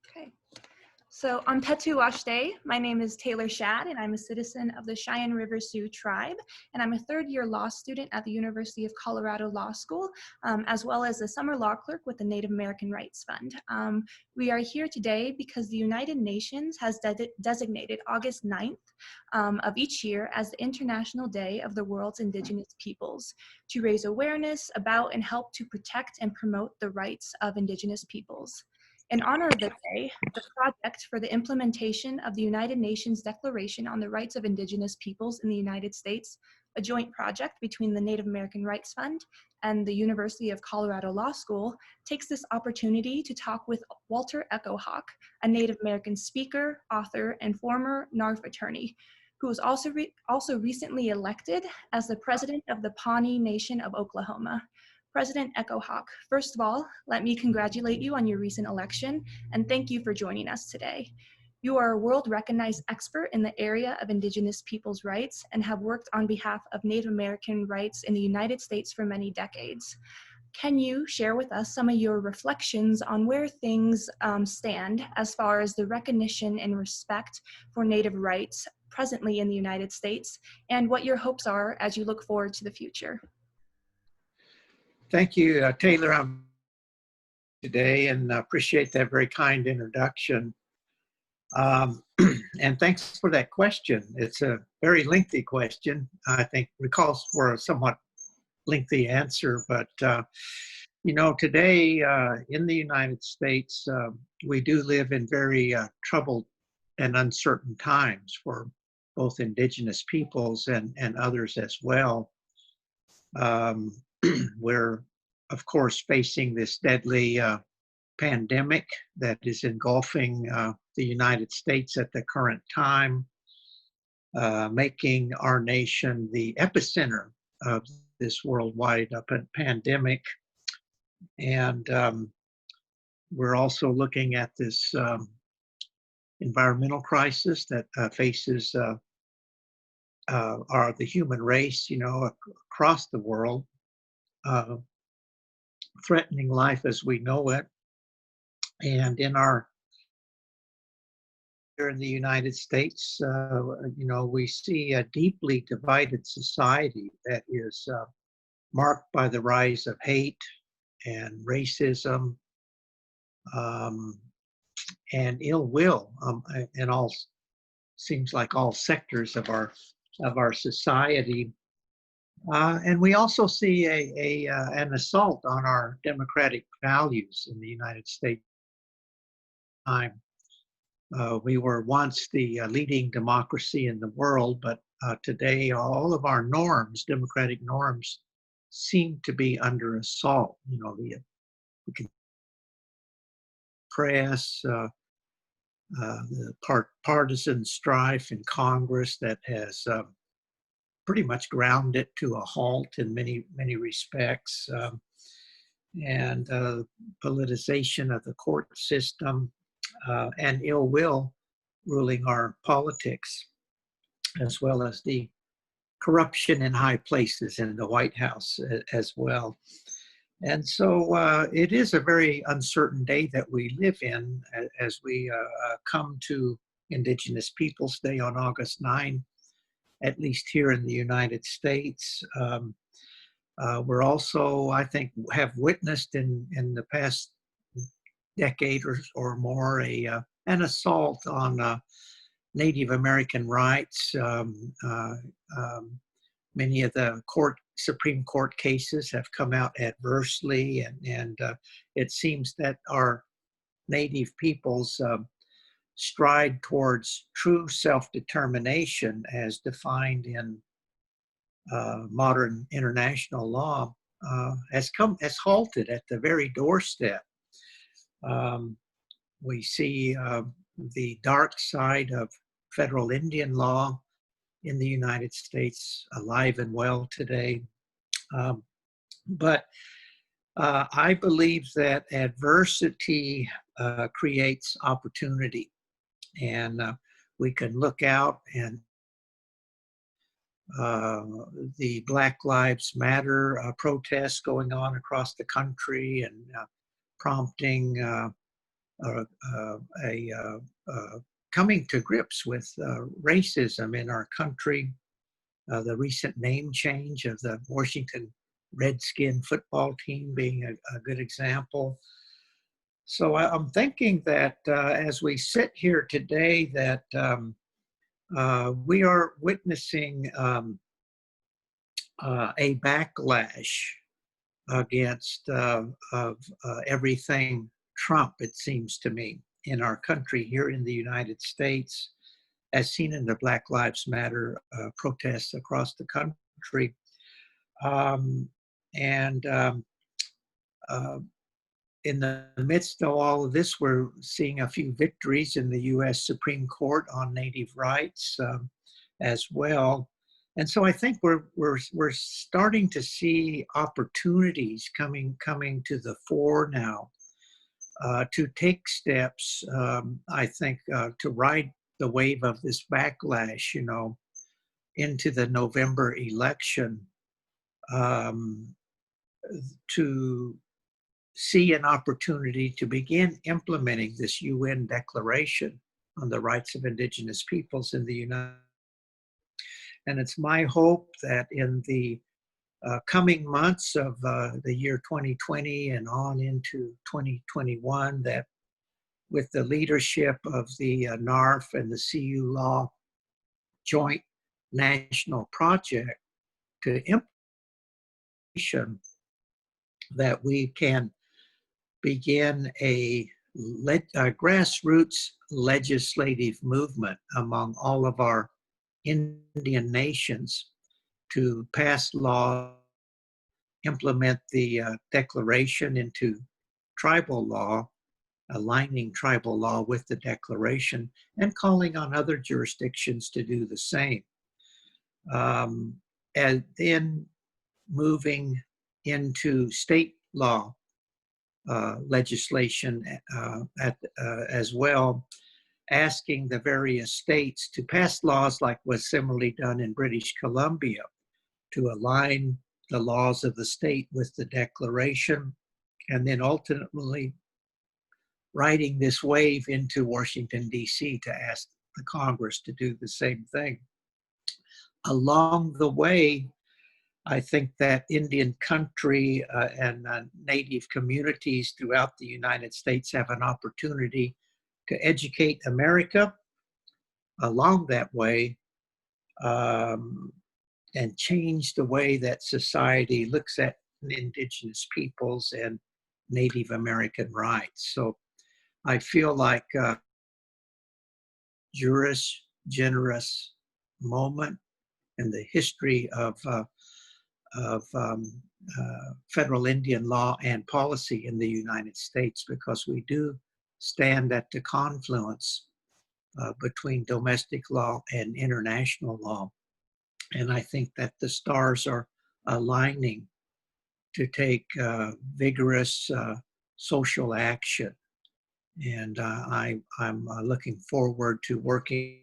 Okay. So on Petuwash Day, my name is Taylor Schad, and I'm a citizen of the Cheyenne River Sioux tribe, and I'm a third-year law student at the University of Colorado Law School, as well as a summer law clerk with the Native American Rights Fund. We are here today because the United Nations has designated August 9th of each year as the International Day of the World's Indigenous Peoples to raise awareness about and help to protect and promote the rights of Indigenous peoples. In honor of the day, the project for the implementation of the United Nations Declaration on the Rights of Indigenous Peoples in the United States, a joint project between the Native American Rights Fund and the University of Colorado Law School, takes this opportunity to talk with Walter Echohawk, a Native American speaker, author, and former NARF attorney, who was also recently elected as the president of the Pawnee Nation of Oklahoma. President Echohawk, first of all, let me congratulate you on your recent election and thank you for joining us today. You are a world-recognized expert in the area of Indigenous peoples' rights and have worked on behalf of Native American rights in the United States for many decades. Can you share with us some of your reflections on where things stand as far as the recognition and respect for Native rights presently in the United States, and what your hopes are as you look forward to the future? Thank you, Taylor, I'm today, and appreciate that very kind introduction. And thanks for that question. It's a very lengthy question. I think it calls for a somewhat lengthy answer, but you know, today in the United States, we do live in very troubled and uncertain times for both Indigenous peoples and others as well. We're, of course, facing this deadly pandemic that is engulfing the United States at the current time, making our nation the epicenter of this worldwide pandemic. And we're also looking at this environmental crisis that faces the human race, you know, across the world, threatening life as we know it. And here in the United States, you know, we see a deeply divided society that is marked by the rise of hate and racism and ill will in all, seems like all sectors of our society. And we also see an assault on our democratic values in the United States. We were once the leading democracy in the world, but today all of our norms, democratic norms, seem to be under assault. You know, the press, the partisan strife in Congress that has pretty much ground it to a halt in many respects, and politicization of the court system, and ill will ruling our politics, as well as the corruption in high places in the White House as well. And so it is a very uncertain day that we live in as we come to Indigenous Peoples Day on August 9, at least here in the United States. We're also, I think, have witnessed in the past decade or more an assault on Native American rights. Many of the Supreme Court cases have come out adversely, and it seems that our Native peoples stride towards true self-determination as defined in modern international law has halted at the very doorstep. We see the dark side of federal Indian law in the United States alive and well today. But I believe that adversity creates opportunity, and we can look out and uh, the Black Lives Matter protests going on across the country and prompting uh, uh, a coming to grips with racism in our country. The recent name change of the Washington Redskin football team being a good example. So I'm thinking that as we sit here today, that we are witnessing a backlash against of everything Trump, it seems to me, in our country here in the United States, as seen in the Black Lives Matter protests across the country. Um, and uh, in the midst of all of this, we're seeing a few victories in the U.S. Supreme Court on Native rights as well. And so I think we're starting to see opportunities coming to the fore now to take steps. I think to ride the wave of this backlash, into the November election, um, to see an opportunity to begin implementing this UN Declaration on the Rights of Indigenous Peoples in the United States. And it's my hope that in the coming months of the year 2020 and on into 2021, that with the leadership of the NARF and the CU Law Joint National Project to implementation, that we can begin a grassroots legislative movement among all of our Indian nations to pass law, implement the declaration into tribal law, aligning tribal law with the declaration, and calling on other jurisdictions to do the same. And then moving into state law legislation as well, asking the various states to pass laws like was similarly done in British Columbia to align the laws of the state with the declaration, and then ultimately riding this wave into Washington, D.C. to ask the Congress to do the same thing. Along the way, I think that Indian country and Native communities throughout the United States have an opportunity to educate America along that way and change the way that society looks at Indigenous peoples and Native American rights. So I feel like generous moment in the history of federal Indian law and policy in the United States, because we do stand at the confluence between domestic law and international law. And I think that the stars are aligning to take vigorous social action. And I'm looking forward to working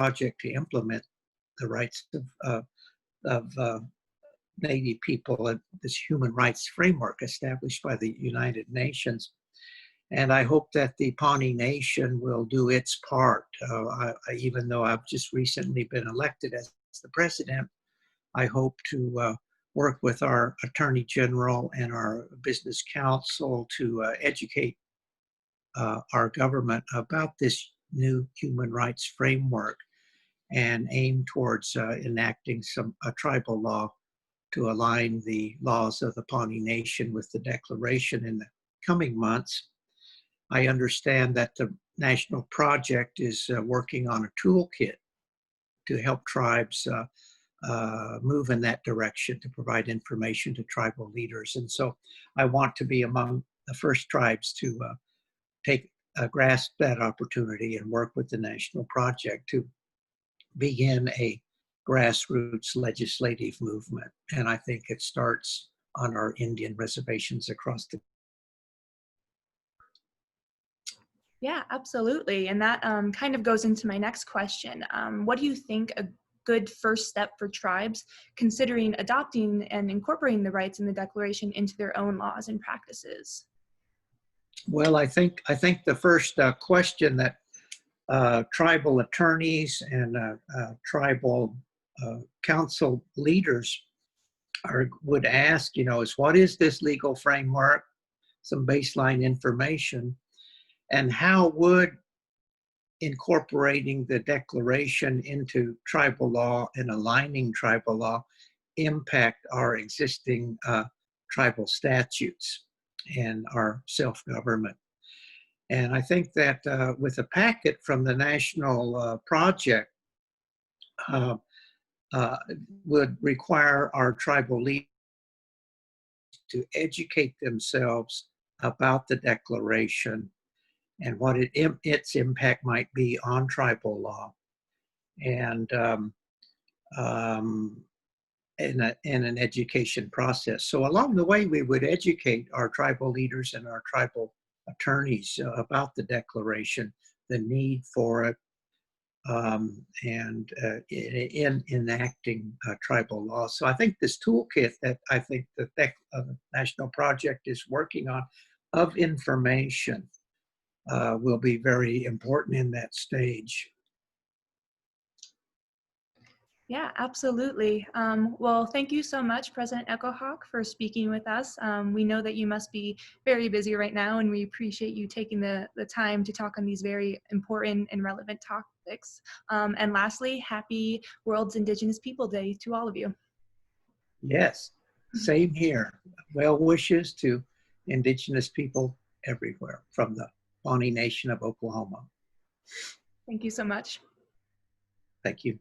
on a project to implement the rights of Native people and this human rights framework established by the United Nations. And I hope that the Pawnee Nation will do its part. Even though I've just recently been elected as the president, I hope to work with our Attorney General and our Business Council to educate our government about this new human rights framework and aim towards enacting a tribal law to align the laws of the Pawnee Nation with the Declaration in the coming months. I understand that the National Project is working on a toolkit to help tribes move in that direction, to provide information to tribal leaders. And so I want to be among the first tribes to grasp that opportunity and work with the National Project to begin a grassroots legislative movement. And I think it starts on our Indian reservations across the. Yeah, absolutely. And that kind of goes into my next question. What do you think good first step for tribes considering adopting and incorporating the rights in the Declaration into their own laws and practices? Well, I think the first question that tribal attorneys and tribal council leaders would ask, is what is this legal framework? Some baseline information, and how would incorporating the Declaration into tribal law and aligning tribal law impact our existing tribal statutes and our self-government. And I think that with a packet from the national project uh, uh, would require our tribal leaders to educate themselves about the Declaration and what its impact might be on tribal law, and in an education process. So along the way, we would educate our tribal leaders and our tribal attorneys about the Declaration, the need for it, and in enacting tribal law. So I think this toolkit that I think the National Project is working on of information will be very important in that stage. Yeah, absolutely. Well, thank you so much, President Echohawk, for speaking with us. We know that you must be very busy right now, and we appreciate you taking the time to talk on these very important and relevant topics. And lastly, happy World's Indigenous People Day to all of you. Yes, same here. Well wishes to Indigenous people everywhere from the Pawnee Nation of Oklahoma. Thank you so much. Thank you.